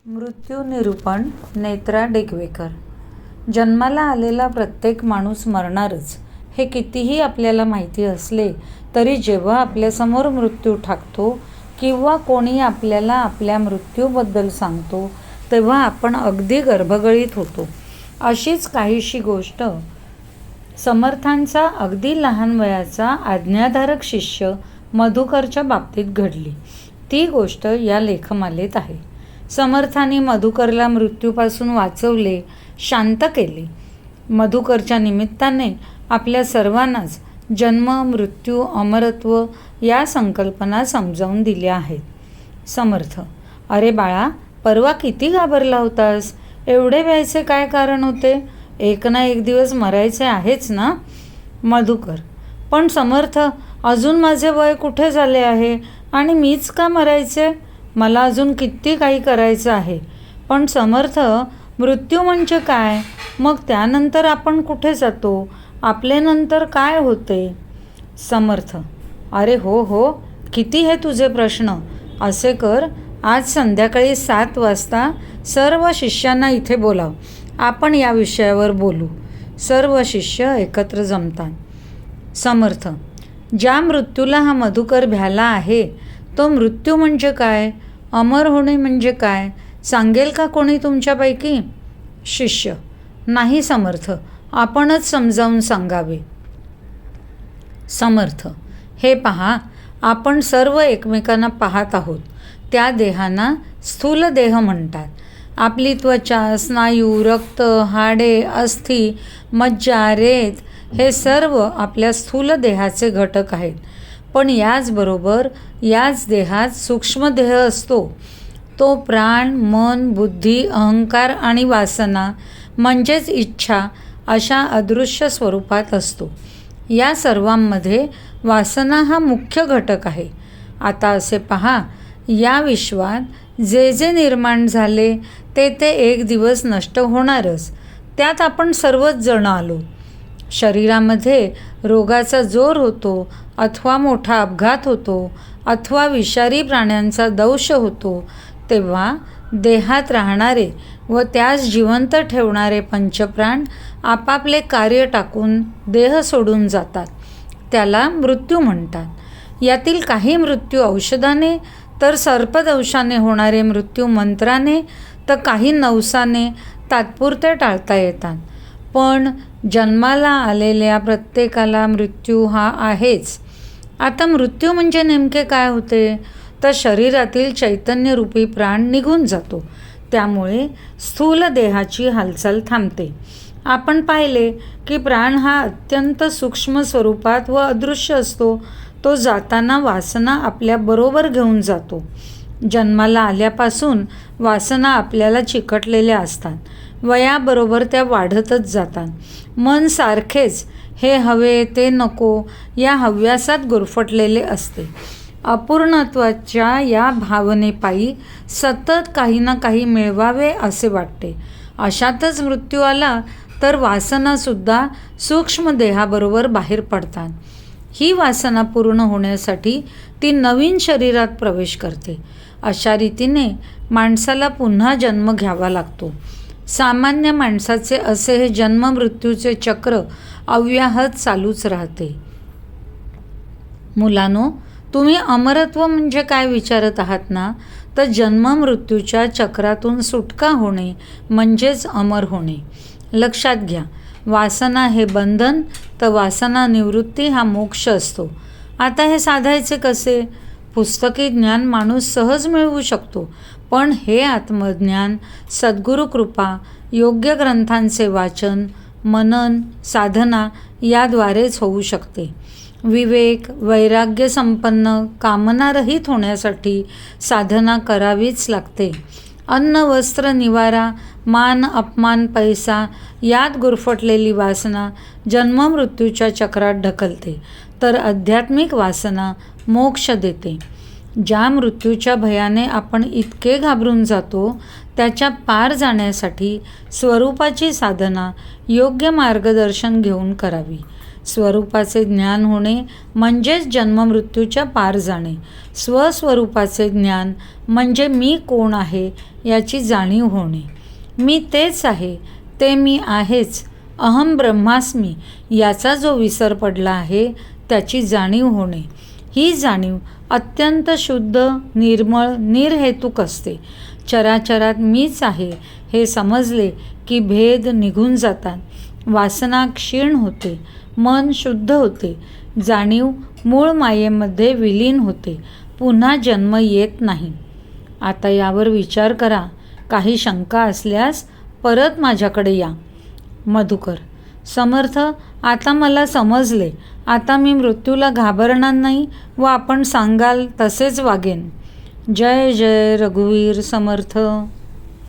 मृत्यू निरूपण नेत्रा डेगवेकर. जन्माला आलेला प्रत्येक माणूस मरणारच हे कितीही आपल्याला माहिती असले तरी जेव्हा आपल्यासमोर मृत्यू ठाकतो किंवा कोणी आपल्याला आपल्या मृत्यूबद्दल सांगतो तेव्हा आपण अगदी गर्भगळीत होतो. अशीच काहीशी गोष्ट समर्थांचा अगदी लहान वयाचा आज्ञाधारक शिष्य मधुकरच्या बाबतीत घडली. ती गोष्ट या लेखमालेत आहे. समर्थांनी मधुकरला मृत्यूपासून वाचवले, शांत केले. मधुकरच्या निमित्ताने आपल्या सर्वांनाच जन्म, मृत्यू, अमरत्व या संकल्पना समजावून दिल्या आहेत. समर्थ: अरे बाळा, परवा किती घाबरला होतास? एवढे व्हायचे काय कारण होते? एक ना एक दिवस मरायचे आहेच ना? मधुकर: पण समर्थ, अजून माझे वय कुठे झाले आहे आणि मीच का मरायचे? मला अजून किती काही करायचं आहे. पण समर्थ, मृत्यू म्हणजे काय? मग त्यानंतर आपण कुठे जातो? आपले नंतर काय होते? समर्थ: अरे हो, किती हे तुझे प्रश्न. असे कर, आज संध्याकाळी 7 वाजता सर्व शिष्यांना इथे बोलाव. आपण या विषयावर बोलू. सर्व शिष्य एकत्र जमतात. समर्थ: ज्या मृत्यूला हा मधुकर भ्याला आहे तो मृत्यू म्हणजे काय? अमर होणे म्हणजे काय? सांगेल का कोणी तुमच्यापैकी? शिष्य: नाही समर्थ, आपणच समजावून सांगावे. समर्थ: हे पहा, आपण सर्व एकमेकांना पाहत आहोत. त्या देहांना स्थूल देह म्हणतात. आपली त्वचा, स्नायू, रक्त, हाडे, अस्थी, मज्जा, रेत हे सर्व आपल्या स्थूल देहाचे घटक आहेत. पण याचबरोबर याच देहात सूक्ष्म देह असतो. तो प्राण, मन, बुद्धी, अहंकार आणि वासना म्हणजेच इच्छा अशा अदृश्य स्वरूपात असतो. या सर्वांमध्ये वासना हा मुख्य घटक आहे. आता असे पहा, या विश्वात जे जे निर्माण झाले ते एक दिवस नष्ट होणारच. त्यात आपण सर्वच जण आलो. शरीरामध्ये रोगाचा जोर होतो अथवा मोठा अपघात होतो अथवा विषारी प्राण्यांचा दंश होतो तेव्हा देहात राहणारे व त्यास जिवंत ठेवणारे पंचप्राण आपापले कार्य टाकून देह सोडून जातात. त्याला मृत्यू म्हणतात. यातील काही मृत्यू औषधाने, तर सर्पदंशाने होणारे मृत्यू मंत्राने, तर काही नवसाने तात्पुरते टाळता येतात. पण जन्माला आलेल्या प्रत्येकाला मृत्यू हा आहेच. आता मृत्यू म्हणजे नेमके काय होते? तर शरीरातील चैतन्यरूपी प्राण निघून जातो. त्यामुळे स्थूल देहाची हालचाल थांबते. आपण पाहिले की प्राण हा अत्यंत सूक्ष्म स्वरूपात व अदृश्य असतो. तो जाताना वासना आपल्याबरोबर घेऊन जातो. जन्माला आल्यापासून वासना आपल्याला चिकटलेल्या असतात. वयाबरोबर त्या वाढतच जातात. मन सारखेच हे हवे ते नको या हव्यासात गुरफटलेले असते. अपूर्णत्वाच्या या भावनेपायी सतत काही ना काही मिळवावे असे वाटते. अशातच मृत्यू आला तर वासनासुद्धा सूक्ष्म देहाबरोबर बाहेर पडतात. ही वासना पूर्ण होण्यासाठी ती नवीन शरीरात प्रवेश करते. अशा रीतीने माणसाला पुन्हा जन्म घ्यावा लागतो. सामान्य माणसाचे असे हे जन्म मृत्यूचे चक्र अव्याहत चालूच राहते. मुलांनो, तुम्ही अमरत्व म्हणजे काय विचारत आहात ना? तर जन्म मृत्यूच्या चक्रातून सुटका होणे म्हणजेच अमर होणे. लक्षात घ्या, वासना हे बंधन तर वासना निवृत्ती हा मोक्ष असतो. आता हे साधायचे कसे? पुस्तकी ज्ञान माणूस सहज मिळवू शकतो, पण हे आत्मज्ञान सद्गुरू कृपा, योग्य ग्रंथांचे वाचन, मनन, साधना याद्वारेच होऊ शकते. विवेक, वैराग्य संपन्न, कामनारहित होण्यासाठी साधना करावीच लागते. अन्न, वस्त्र, निवारा, मान, अपमान, पैसा यात गुरफटलेली वासना जन्ममृत्यूच्या चक्रात ढकलते, तर आध्यात्मिक वासना मोक्ष देते. ज्या मृत्यूच्या भयाने आपण इतके घाबरून जातो त्याच्या पार जाण्यासाठी स्वरूपाची साधना योग्य मार्गदर्शन घेऊन करावी. स्वरूपाचे ज्ञान होणे म्हणजेच जन्ममृत्यूच्या पार जाणे. स्वस्वरूपाचे ज्ञान म्हणजे मी कोण आहे याची जाणीव होणे. मी तेच आहे, ते मी आहेच, अहम ब्रह्मास्मी याचा जो विसर पडला आहे त्याची जाणीव होणे. ही जाणीव अत्यंत शुद्ध, निर्मळ, निर्हेतुक असते. चराचरात मीच आहे हे समजले की भेद निघून जातात, वासना क्षीण होते, मन शुद्ध होते, जाणीव मूळ मायेमध्ये विलीन होते, पुन्हा जन्म येत नाही. आता यावर विचार करा. काही शंका असल्यास परत माझ्याकडे या. मधुकर: समर्थ, आता मला समजले. आता मी मृत्यूला घाबरणार नाही व आपण सांगाल तसेच वागेन. जय जय रघुवीर समर्थ.